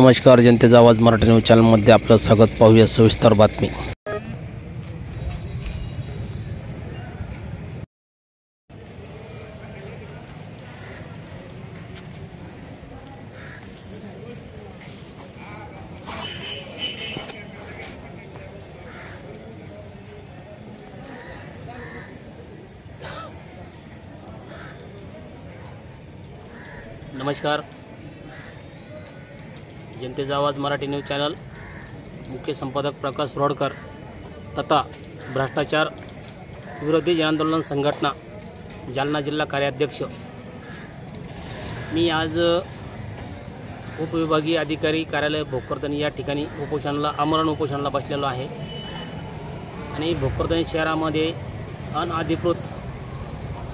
नमस्कार, जनतेचा आवाज मराठी न्यूज चॅनलमध्ये आपलं स्वागत. पाहूया सविस्तर बातमी. नमस्कार, जनतेचा आवाज मराठी न्यूज चॅनल मुख्य संपादक प्रकाश रोडकर तथा भ्रष्टाचार विरोधी जनआंदोलन संघटना जालना जिल्हा कार्याध्यक्ष. मी आज उपविभागीय अधिकारी कार्यालय भोकरदन या ठिकाणी आमरण उपोषणाला बसलेलो आहे. आणि भोकरदन शहरामध्ये अनधिकृत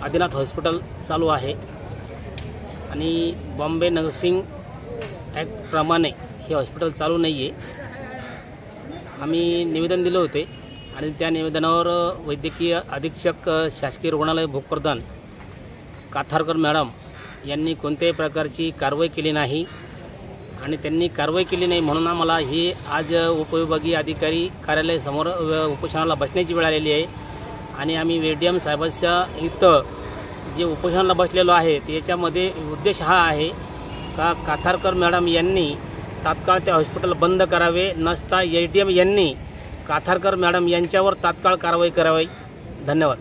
आदिनाथ हॉस्पिटल चालू आहे आणि बॉम्बे नर्सिंग ॲक्टप्रमाणे हे हॉस्पिटल चालू नाही आहे. आम्ही निवेदन दिले होते आणि त्या निवेदनावर वैद्यकीय अधीक्षक शासकीय रुग्णालय भोकरदन काथारकर मॅडम यांनी कोणत्याही प्रकारची कारवाई केली नाही. आणि त्यांनी कारवाई केली नाही म्हणून आम्हाला ही आज उपविभागीय अधिकारी कार्यालयासमोर उपोषणाला बसण्याची वेळ आलेली आहे. आणि आम्ही वेडीएम साहेबांच्या इथं जे उपोषणाला बसलेलो आहे याच्यामध्ये उद्देश हा आहे का काथारकर मॅडम यांनी तात्काळ ते हॉस्पिटल बंद करावे, नसता एडीएम यांनी काथारकर मॅडम यांच्यावर तात्काळ कारवाई करावी. धन्यवाद.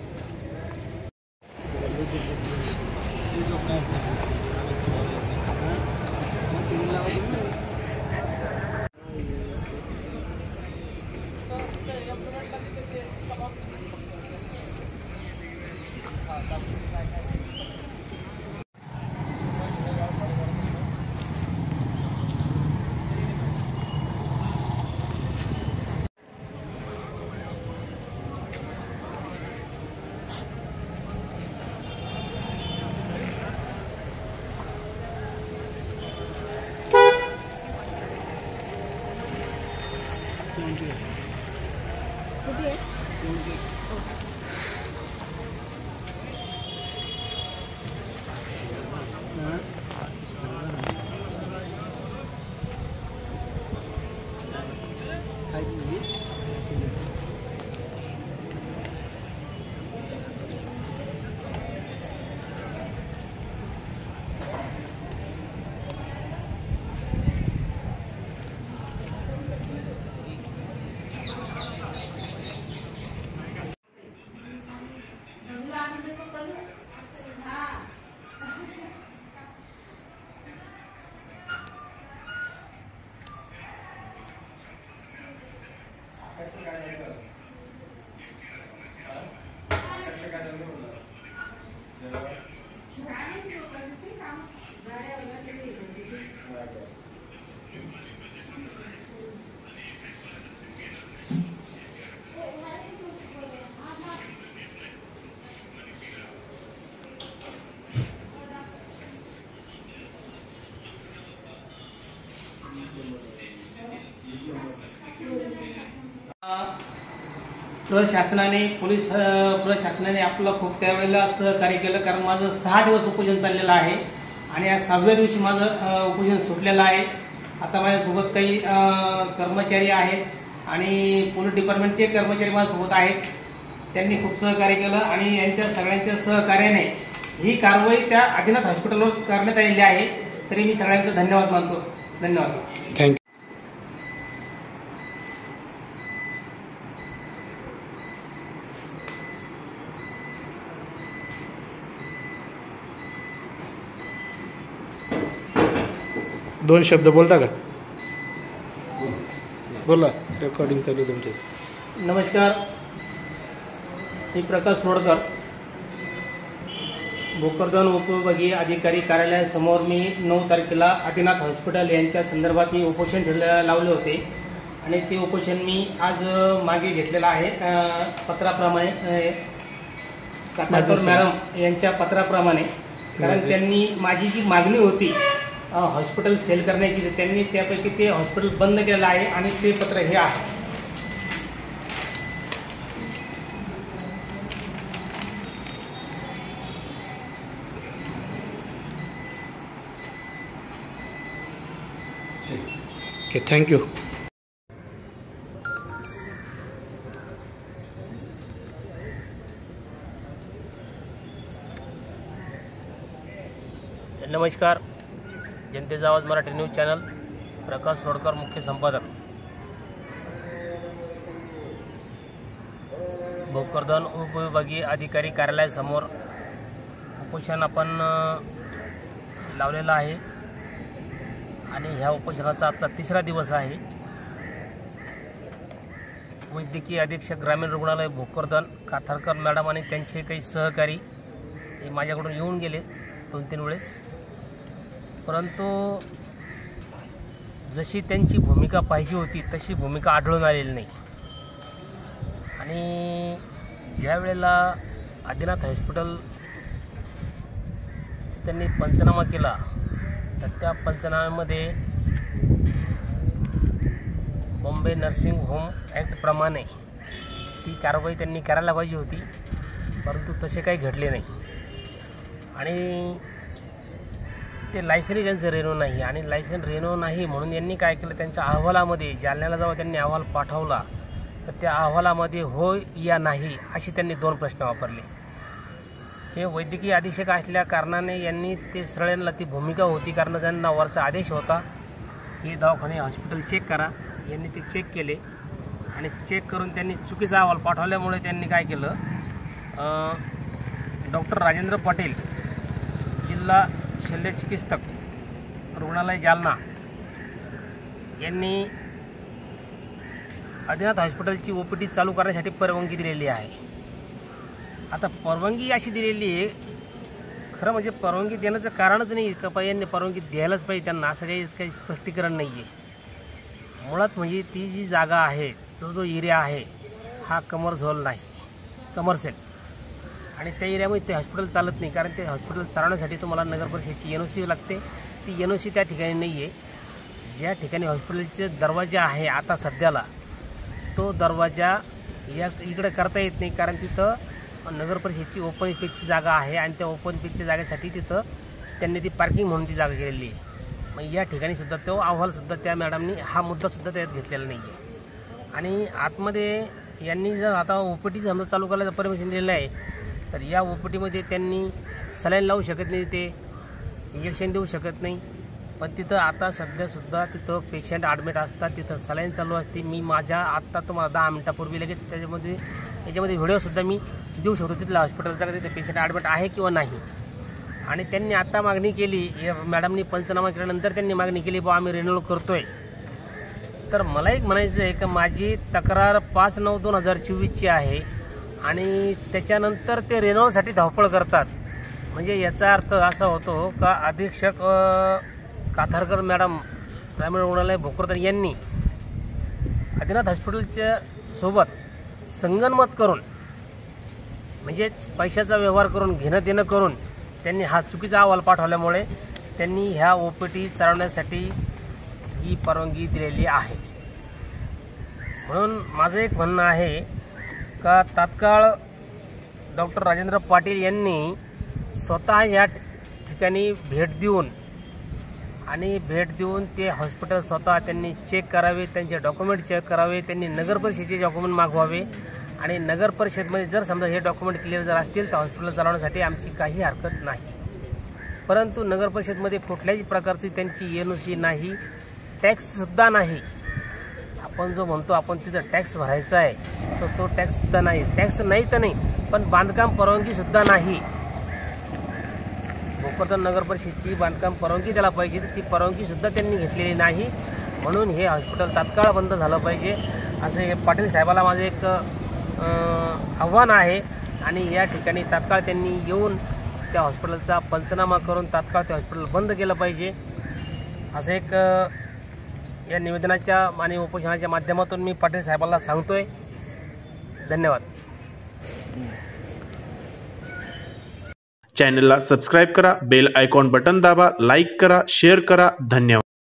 प्रशासनाने आपलं खूप त्यावेळेला सहकार्य केलं, कारण माझं 6 दिवस उपोषण चाललेलं आहे आणि या 6व्या दिवशी माझं उपोषण सुटलेलं आहे. आता माझ्यासोबत काही कर्मचारी आहेत आणि पोलीस डिपार्टमेंटचे कर्मचारी माझ्यासोबत आहेत. त्यांनी खूप सहकार्य केलं आणि यांच्या सगळ्यांच्या सहकार्याने ही कारवाई त्या आदिनाथ हॉस्पिटलवर करण्यात आलेली आहे. तरी मी सगळ्यांचा धन्यवाद मानतो. धन्यवाद. थँक्यू. दोन शब्द बोलता का? बोला, रेकॉर्डिंग चालू आहे तुमचे. नमस्कार, मी प्रकाश रोडकर, भोकरदन उपविभागीय अधिकारी कार्यालयासमोर मी 9 तारखेला आदिनाथ हॉस्पिटल यांच्या संदर्भात मी उपोषण लावले होते आणि ते उपोषण मी आज मागे घेतलेलं आहे. पत्राप्रमाणे काथारकर मॅडम यांच्या पत्राप्रमाणे, कारण त्यांनी माझी जी मागणी होती हॉस्पिटल सेल करण्याची, त्यांनी त्यापैकी ते हॉस्पिटल बंद केलेलं आहे आणि ते पत्र हे आहे. Okay, thank you. नमस्कार. जनतेचा आवाज मराठी न्यूज चॅनल, प्रकाश रोडकर मुख्य संपादक. भोकरदन उपविभागीय अधिकारी कार्यालयासमोर उपोषण आपण लावलेलं आहे आणि ह्या उपोषणाचा आजचा 3रा दिवस आहे. वैद्यकीय अधीक्षक ग्रामीण रुग्णालय भोकरदन काथारकर मॅडम आणि त्यांचे काही सहकारी हे माझ्याकडून येऊन गेले 2-3 वेळेस, परंतु जशी त्यांची भूमिका पाहिजे होती तशी भूमिका आढळून आलेली नाही. आणि ज्या वेळेला आदिनाथ हॉस्पिटल त्यांनी पंचनामा केला तर त्या पंचनाम्यामध्ये बॉम्बे नर्सिंग होम ॲक्टप्रमाणे ती कारवाई त्यांनी करायला पाहिजे होती, परंतु तसे काही घडले नाही. आणि ते लायसनही त्यांचं रेनो नाही, आणि लायसन रेनो नाही म्हणून यांनी काय केलं, त्यांच्या अहवालामध्ये जालन्याला जेव्हा त्यांनी अहवाल पाठवला तर त्या अहवालामध्ये होय या नाही अशी त्यांनी 2 प्रश्न वापरले. हे वैद्यकीय अधीक्षक असल्या कारणाने यांनी ते सरळ्यांना ती भूमिका होती, कारण त्यांना वरचा आदेश होता हे दवाखाने हॉस्पिटल चेक करा. यांनी ते चेक केले आणि चेक करून त्यांनी चुकीचा अहवाल पाठवल्यामुळे त्यांनी काय केलं, डॉक्टर राजेंद्र पाटील जिल्हा शल्यचिकित्सक रुग्णालय जालना यांनी आदिनाथ हॉस्पिटलची OPD चालू करण्यासाठी परवानगी दिलेली आहे. आता परवानगी अशी दिलेली आहे, खरं म्हणजे परवानगी देण्याचं कारणच नाही का यांनी परवानगी द्यायलाच पाहिजे त्यांना, असं काही स्पष्टीकरण नाही आहे. मुळात म्हणजे ती जी जागा आहे, जो एरिया आहे हा कमर्शियल नाही, कमर्शियल, आणि त्या एरियामध्ये ते हॉस्पिटल चालत नाही, कारण ते हॉस्पिटल चालवण्यासाठी तुम्हाला नगर परिषदेची NOC लागते. ती NOC त्या ठिकाणी नाही आहे. ज्या ठिकाणी हॉस्पिटलचे दरवाजा आहे आता सध्याला, तो दरवाजा या इकडे करता येत नाही, कारण तिथं नगर परिषदेची ओपन स्पेसची जागा आहे आणि त्या ओपन स्पेसच्या जागेसाठी तिथं त्यांनी ती पार्किंग म्हणून ती जागा केलेली आहे. मग या ठिकाणीसुद्धा तो अहवालसुद्धा त्या मॅडमनी हा मुद्दासुद्धा त्यात घेतलेला नाही आहे. आणि आतमध्ये यांनी जर आता OPD समजा चालू करायचं परमिशन दिलेलं आहे, तर या OPDमध्ये त्यांनी सलाईन लावू शकत नाही, ते इंजेक्शन देऊ शकत नाही. पण तिथं आता सध्यासुद्धा तिथं पेशंट ॲडमिट असतात, तिथं सलाईन चालू असते. मी माझ्या आत्ता तुम्हाला 10 मिनटापूर्वी लगेच याच्यामध्ये व्हिडिओसुद्धा मी देऊ शकतो तिथल्या हॉस्पिटलचा, का तिथे पेशंट ॲडमिट आहे किंवा नाही. आणि त्यांनी आता मागणी केली, मॅडमनी पंचनामा केल्यानंतर त्यांनी मागणी केली बा आम्ही रिन्यूअल करतो आहे. तर मला एक म्हणायचं आहे की माझी तक्रार 5/9/2024ची आहे आणि त्याच्यानंतर ते रिन्यूअलसाठी धावपळ करतात. म्हणजे याचा अर्थ असा होतो का अधीक्षक काथारकर मॅडम ग्रामीण रुग्णालय भोकरदन यांनी आदिनाथ हॉस्पिटलच्या सोबत संगनमत करून, म्हणजेच पैशाचा व्यवहार करून, घेणं देणं करून त्यांनी हा चुकीचा अहवाल पाठवल्यामुळे त्यांनी ह्या OPD चालवण्यासाठी ही परवानगी दिलेली आहे. म्हणून माझं एक म्हणणं आहे का तात्काळ डॉक्टर राजेंद्र पाटील यांनी स्वतः या ठिकाणी भेट देऊन ते हॉस्पिटल स्वतः त्यांनी चेक करावे, त्यांचे डॉक्युमेंट चेक करावे, त्यांनी नगर परिषदेचे डॉक्युमेंट मागवावे. आणि नगर परिषदेमध्ये जर समजा हे डॉक्युमेंट क्लिअर जर असतील तर हॉस्पिटल चालवण्यासाठी आमची काही हरकत नाही. परंतु नगर परिषदेमध्ये कुठल्याही प्रकारची त्यांची NOC नाही, टॅक्ससुद्धा नाही. आपण जो म्हणतो आपण तिथं टॅक्स भरायचा आहे तर तो टॅक्ससुद्धा नाही. टॅक्स नाही तर नाही, पण बांधकाम परवानगीसुद्धा नाही. भोकरदन नगर परिषदेची बांधकाम परवानगी द्यायला पाहिजे, तर ती परवानगीसुद्धा त्यांनी घेतलेली नाही. म्हणून हे हॉस्पिटल तात्काळ बंद झालं पाहिजे असं हे पाटील साहेबाला माझं एक आव्हान आहे. आणि या ठिकाणी तात्काळ त्यांनी येऊन त्या हॉस्पिटलचा पंचनामा करून तात्काळ ते हॉस्पिटल बंद केलं पाहिजे असं एक या निवेदनाच्या आणि उपोषणाच्या माध्यमातून मी पाटील साहेबांना सांगतोय. धन्यवाद. चॅनलला सबस्क्राईब करा, बेल आयकॉन बटन दाबा, लाईक करा, शेअर करा. धन्यवाद.